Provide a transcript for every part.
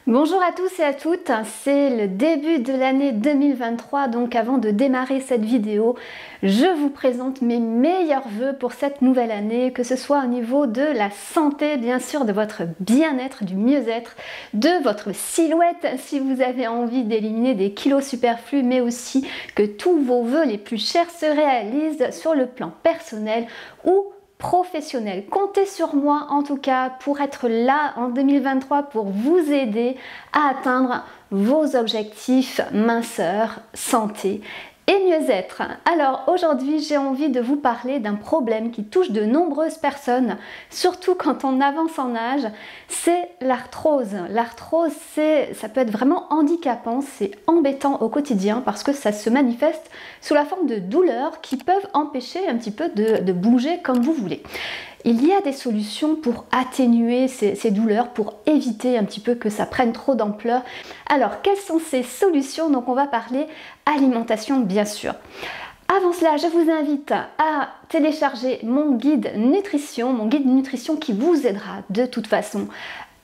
Bonjour à tous et à toutes, c'est le début de l'année 2023, donc avant de démarrer cette vidéo, je vous présente mes meilleurs vœux pour cette nouvelle année, que ce soit au niveau de la santé, bien sûr, de votre bien-être, du mieux-être, de votre silhouette, si vous avez envie d'éliminer des kilos superflus, mais aussi que tous vos vœux les plus chers se réalisent sur le plan personnel ou professionnel. Comptez sur moi en tout cas pour être là en 2023 pour vous aider à atteindre vos objectifs minceur, santé et mieux-être. Alors aujourd'hui j'ai envie de vous parler d'un problème qui touche de nombreuses personnes, surtout quand on avance en âge, c'est l'arthrose. L'arthrose, ça peut être vraiment handicapant, c'est embêtant au quotidien parce que ça se manifeste sous la forme de douleurs qui peuvent empêcher un petit peu de bouger comme vous voulez. Il y a des solutions pour atténuer ces douleurs, pour éviter un petit peu que ça prenne trop d'ampleur. Alors, quelles sont ces solutions? Donc, on va parler alimentation, bien sûr. Avant cela, je vous invite à télécharger mon guide nutrition qui vous aidera de toute façon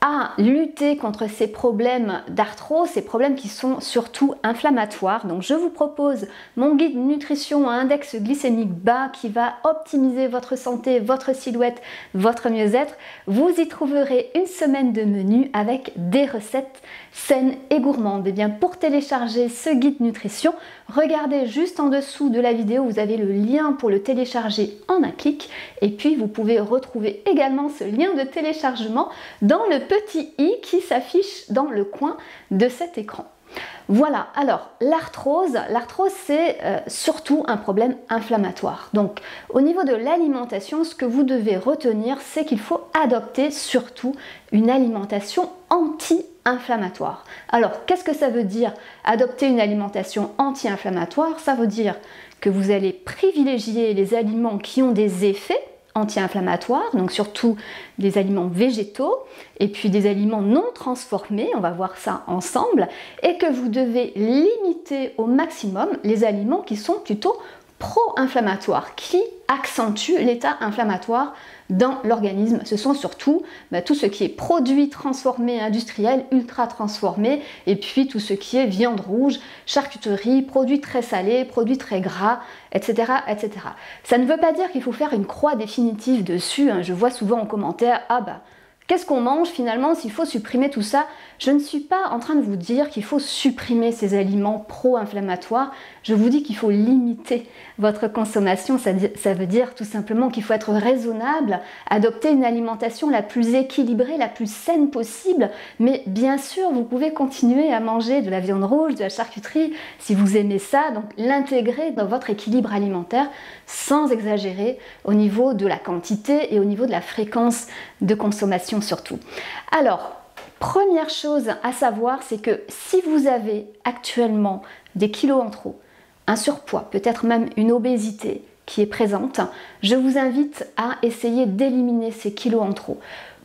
à lutter contre ces problèmes d'arthrose, ces problèmes qui sont surtout inflammatoires. Donc je vous propose mon guide nutrition à index glycémique bas qui va optimiser votre santé, votre silhouette, votre mieux-être. Vous y trouverez une semaine de menu avec des recettes saines et gourmandes. Et bien pour télécharger ce guide nutrition, regardez juste en dessous de la vidéo, vous avez le lien pour le télécharger en un clic. Et puis vous pouvez retrouver également ce lien de téléchargement dans le petit i qui s'affiche dans le coin de cet écran. Voilà, alors l'arthrose c'est surtout un problème inflammatoire. Donc au niveau de l'alimentation, ce que vous devez retenir, c'est qu'il faut adopter surtout une alimentation anti-inflammatoire. Alors qu'est-ce que ça veut dire adopter une alimentation anti-inflammatoire? Ça veut dire que vous allez privilégier les aliments qui ont des effets anti-inflammatoires, donc surtout des aliments végétaux et puis des aliments non transformés, on va voir ça ensemble, et que vous devez limiter au maximum les aliments qui sont plutôt pro-inflammatoires, qui accentuent l'état inflammatoire dans l'organisme. Ce sont surtout tout ce qui est produits transformés industriels, ultra transformés, et puis tout ce qui est viande rouge, charcuterie, produits très salés, produits très gras, etc., etc. Ça ne veut pas dire qu'il faut faire une croix définitive dessus. Je vois souvent en commentaire, qu'est-ce qu'on mange finalement s'il faut supprimer tout ça? Je ne suis pas en train de vous dire qu'il faut supprimer ces aliments pro-inflammatoires. Je vous dis qu'il faut limiter votre consommation. Ça veut dire tout simplement qu'il faut être raisonnable, adopter une alimentation la plus équilibrée, la plus saine possible. Mais bien sûr, vous pouvez continuer à manger de la viande rouge, de la charcuterie, si vous aimez ça. Donc l'intégrer dans votre équilibre alimentaire sans exagérer au niveau de la quantité et au niveau de la fréquence de consommation surtout. Alors, première chose à savoir, c'est que si vous avez actuellement des kilos en trop, un surpoids, peut-être même une obésité qui est présente, je vous invite à essayer d'éliminer ces kilos en trop.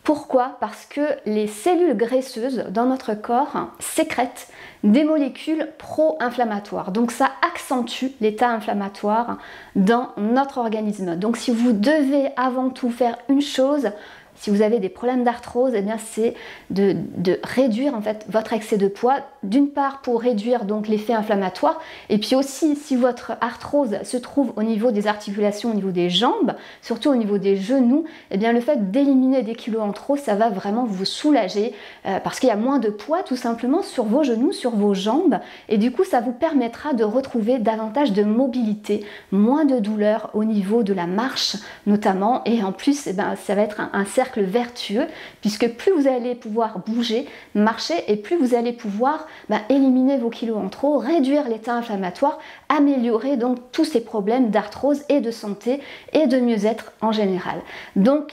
Pourquoi? Parce que les cellules graisseuses dans notre corps sécrètent des molécules pro-inflammatoires. Donc ça accentue l'état inflammatoire dans notre organisme. Donc si vous devez avant tout faire une chose, si vous avez des problèmes d'arthrose, eh bien c'est de réduire en fait votre excès de poids, d'une part pour réduire donc l'effet inflammatoire, et puis aussi si votre arthrose se trouve au niveau des articulations, au niveau des jambes, surtout au niveau des genoux, eh bien le fait d'éliminer des kilos en trop, ça va vraiment vous soulager parce qu'il y a moins de poids tout simplement sur vos genoux, sur vos jambes, et du coup ça vous permettra de retrouver davantage de mobilité, moins de douleur au niveau de la marche notamment, et en plus ça va être un cercle vertueux puisque plus vous allez pouvoir bouger, marcher, et plus vous allez pouvoir éliminer vos kilos en trop, réduire l'état inflammatoire, améliorer donc tous ces problèmes d'arthrose et de santé et de mieux-être en général. Donc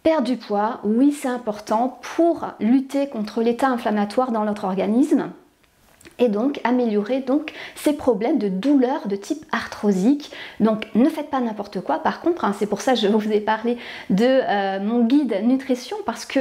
perdre du poids, oui c'est important pour lutter contre l'état inflammatoire dans notre organisme. et donc améliorer donc ces problèmes de douleur de type arthrosique. Donc ne faites pas n'importe quoi par contre, c'est pour ça que je vous ai parlé de mon guide nutrition, parce que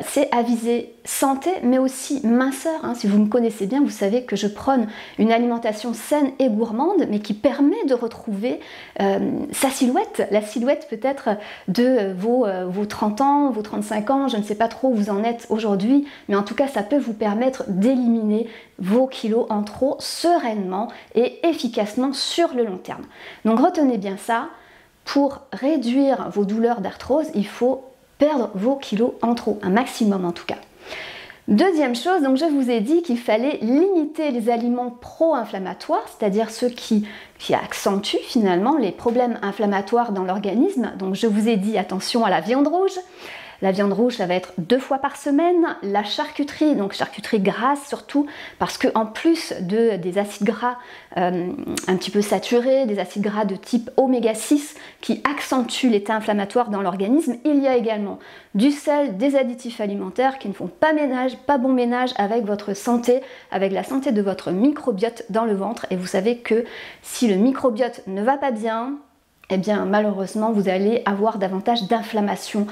c'est à visée santé mais aussi minceur. Si vous me connaissez bien, vous savez que je prône une alimentation saine et gourmande, mais qui permet de retrouver sa silhouette, la silhouette peut-être de vos 30 ans, vos 35 ans, je ne sais pas trop où vous en êtes aujourd'hui, mais en tout cas ça peut vous permettre d'éliminer vos kilos en trop sereinement et efficacement sur le long terme. Donc retenez bien ça, pour réduire vos douleurs d'arthrose, il faut perdre vos kilos en trop, un maximum en tout cas. Deuxième chose, donc je vous ai dit qu'il fallait limiter les aliments pro-inflammatoires, c'est-à-dire ceux qui accentuent finalement les problèmes inflammatoires dans l'organisme. Donc je vous ai dit attention à la viande rouge. La viande rouge, ça va être 2 fois par semaine. La charcuterie, donc charcuterie grasse surtout, parce qu'en plus des acides gras un petit peu saturés, des acides gras de type oméga 6 qui accentuent l'état inflammatoire dans l'organisme, il y a également du sel, des additifs alimentaires qui ne font pas ménage, pas bon ménage avec votre santé, avec la santé de votre microbiote dans le ventre. Et vous savez que si le microbiote ne va pas bien, eh bien malheureusement vous allez avoir davantage d'inflammation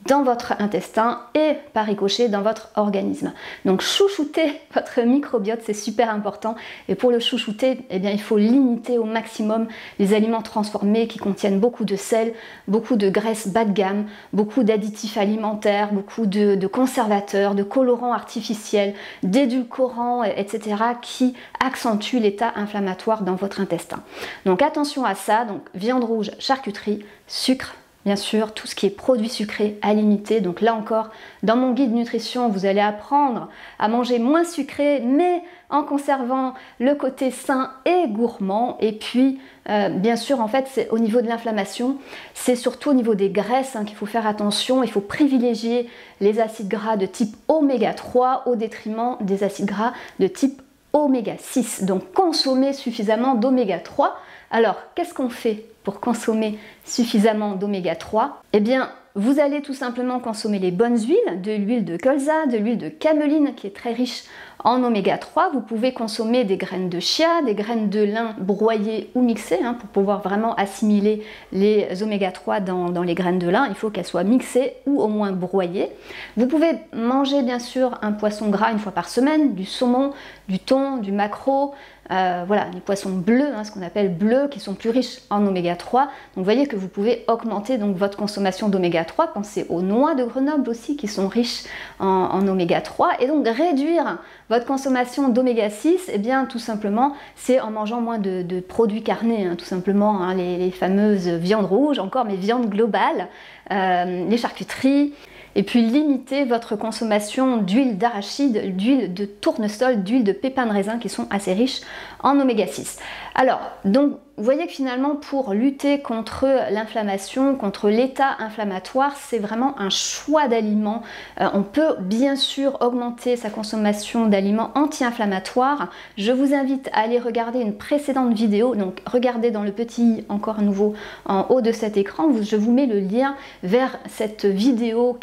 dans votre intestin et par ricochet dans votre organisme. Donc chouchouter votre microbiote, c'est super important, et pour le chouchouter, eh bien, il faut limiter au maximum les aliments transformés qui contiennent beaucoup de sel, beaucoup de graisses bas de gamme, beaucoup d'additifs alimentaires, beaucoup de conservateurs, de colorants artificiels, d'édulcorants, etc. qui accentuent l'état inflammatoire dans votre intestin. Donc attention à ça, donc viande rouge, charcuterie, sucre, bien sûr, tout ce qui est produits sucrés à limiter. Donc là encore, dans mon guide nutrition, vous allez apprendre à manger moins sucré, mais en conservant le côté sain et gourmand. Et puis, bien sûr, en fait, c'est au niveau de l'inflammation, c'est surtout au niveau des graisses qu'il faut faire attention. Il faut privilégier les acides gras de type oméga 3 au détriment des acides gras de type oméga 6. Donc, consommer suffisamment d'oméga 3. Alors, qu'est-ce qu'on fait pour consommer suffisamment d'oméga 3? Eh bien, vous allez tout simplement consommer les bonnes huiles, de l'huile de colza, de l'huile de cameline qui est très riche en oméga 3. Vous pouvez consommer des graines de chia, des graines de lin broyées ou mixées pour pouvoir vraiment assimiler les oméga 3 dans les graines de lin. Il faut qu'elles soient mixées ou au moins broyées. Vous pouvez manger bien sûr un poisson gras 1 fois par semaine, du saumon, du thon, du maquereau, voilà, les poissons bleus, ce qu'on appelle bleus, qui sont plus riches en oméga 3. Donc vous voyez que vous pouvez augmenter donc votre consommation d'oméga 3. Pensez aux noix de Grenoble aussi qui sont riches en oméga 3, et donc réduire votre consommation d'oméga 6, eh bien tout simplement c'est en mangeant moins de produits carnés, tout simplement, les fameuses viandes rouges encore, mais viandes globales, les charcuteries. Et puis limiter votre consommation d'huile d'arachide, d'huile de tournesol, d'huile de pépins de raisin qui sont assez riches en oméga 6. Alors, donc, vous voyez que finalement, pour lutter contre l'inflammation, contre l'état inflammatoire, c'est vraiment un choix d'aliments. On peut bien sûr augmenter sa consommation d'aliments anti-inflammatoires. Je vous invite à aller regarder une précédente vidéo. Donc, regardez dans le petit encore à nouveau en haut de cet écran. Je vous mets le lien vers cette vidéo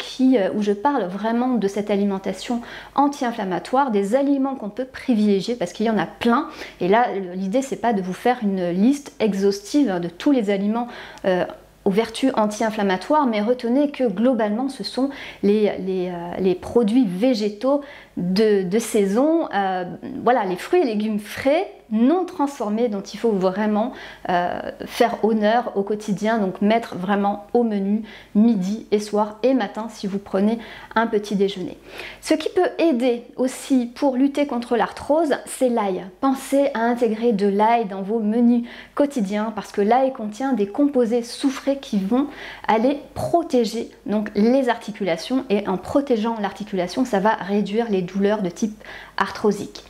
où je parle vraiment de cette alimentation anti-inflammatoire, des aliments qu'on peut privilégier parce qu'il y en a plein. Et là, l'idée, c'est pas de vous faire une liste exhaustive de tous les aliments aux vertus anti-inflammatoires, mais retenez que globalement ce sont les produits végétaux de saison, voilà, les fruits et légumes frais, non transformés, dont il faut vraiment faire honneur au quotidien, donc mettre vraiment au menu midi et soir et matin si vous prenez un petit déjeuner. Ce qui peut aider aussi pour lutter contre l'arthrose, c'est l'ail. Pensez à intégrer de l'ail dans vos menus quotidiens parce que l'ail contient des composés soufrés qui vont aller protéger donc les articulations, et en protégeant l'articulation, ça va réduire les douleurs de type arthrosique.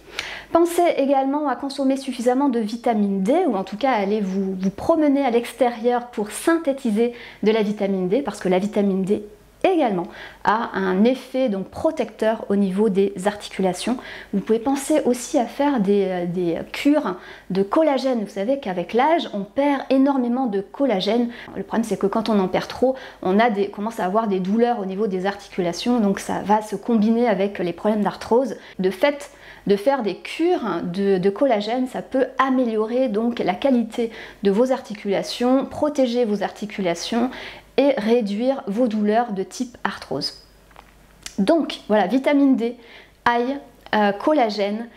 Pensez également à consommer suffisamment de vitamine D, ou en tout cas à aller vous promener à l'extérieur pour synthétiser de la vitamine D, parce que la vitamine D également a un effet donc protecteur au niveau des articulations. Vous pouvez penser aussi à faire des cures de collagène. Vous savez qu'avec l'âge, on perd énormément de collagène. Le problème, c'est que quand on en perd trop, on commence à avoir des douleurs au niveau des articulations, donc ça va se combiner avec les problèmes d'arthrose. De fait, de faire des cures de collagène, ça peut améliorer donc la qualité de vos articulations, protéger vos articulations et réduire vos douleurs de type arthrose. Donc voilà, vitamine D, ail, collagène,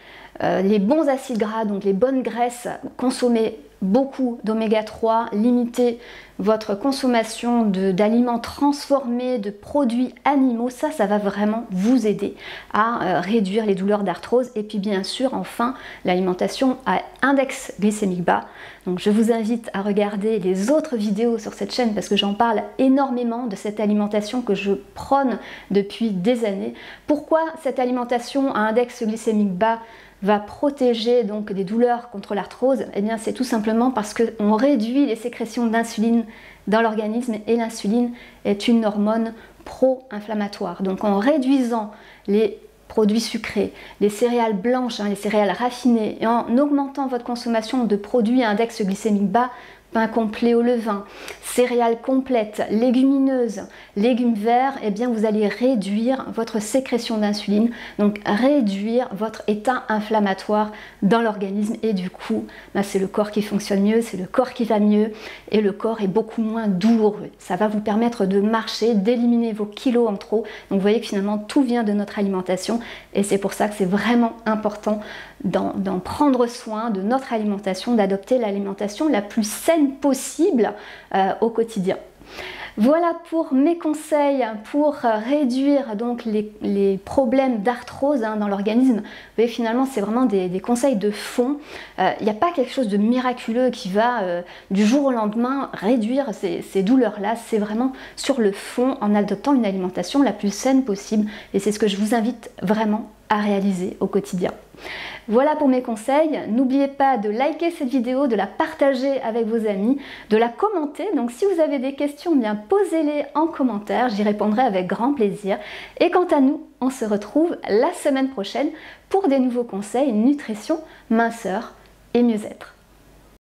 les bons acides gras, donc les bonnes graisses, consommez beaucoup d'oméga 3, limitez votre consommation d'aliments transformés, de produits animaux, ça va vraiment vous aider à réduire les douleurs d'arthrose. Et puis bien sûr, enfin, l'alimentation à index glycémique bas. Donc je vous invite à regarder les autres vidéos sur cette chaîne parce que j'en parle énormément de cette alimentation que je prône depuis des années. Pourquoi cette alimentation à index glycémique bas va protéger donc des douleurs contre l'arthrose? Eh bien c'est tout simplement parce qu'on réduit les sécrétions d'insuline dans l'organisme et l'insuline est une hormone pro-inflammatoire. Donc en réduisant les produits sucrés, les céréales blanches, les céréales raffinées et en augmentant votre consommation de produits à index glycémique bas, pain complet au levain, céréales complètes, légumineuses, légumes verts, eh bien vous allez réduire votre sécrétion d'insuline, donc réduire votre état inflammatoire dans l'organisme et du coup, c'est le corps qui fonctionne mieux, c'est le corps qui va mieux et le corps est beaucoup moins douloureux. Ça va vous permettre de marcher, d'éliminer vos kilos en trop. Donc vous voyez que finalement tout vient de notre alimentation et c'est pour ça que c'est vraiment important d'en prendre soin de notre alimentation, d'adopter l'alimentation la plus saine possible au quotidien. Voilà pour mes conseils pour réduire donc les problèmes d'arthrose dans l'organisme. Vous voyez, finalement, c'est vraiment des conseils de fond. Il n'y a pas quelque chose de miraculeux qui va du jour au lendemain réduire ces douleurs-là. C'est vraiment sur le fond en adoptant une alimentation la plus saine possible. Et c'est ce que je vous invite vraiment à réaliser au quotidien. Voilà pour mes conseils. N'oubliez pas de liker cette vidéo, de la partager avec vos amis, de la commenter. Donc si vous avez des questions, bien posez-les en commentaire, j'y répondrai avec grand plaisir. Et quant à nous, on se retrouve la semaine prochaine pour des nouveaux conseils nutrition, minceur et mieux-être.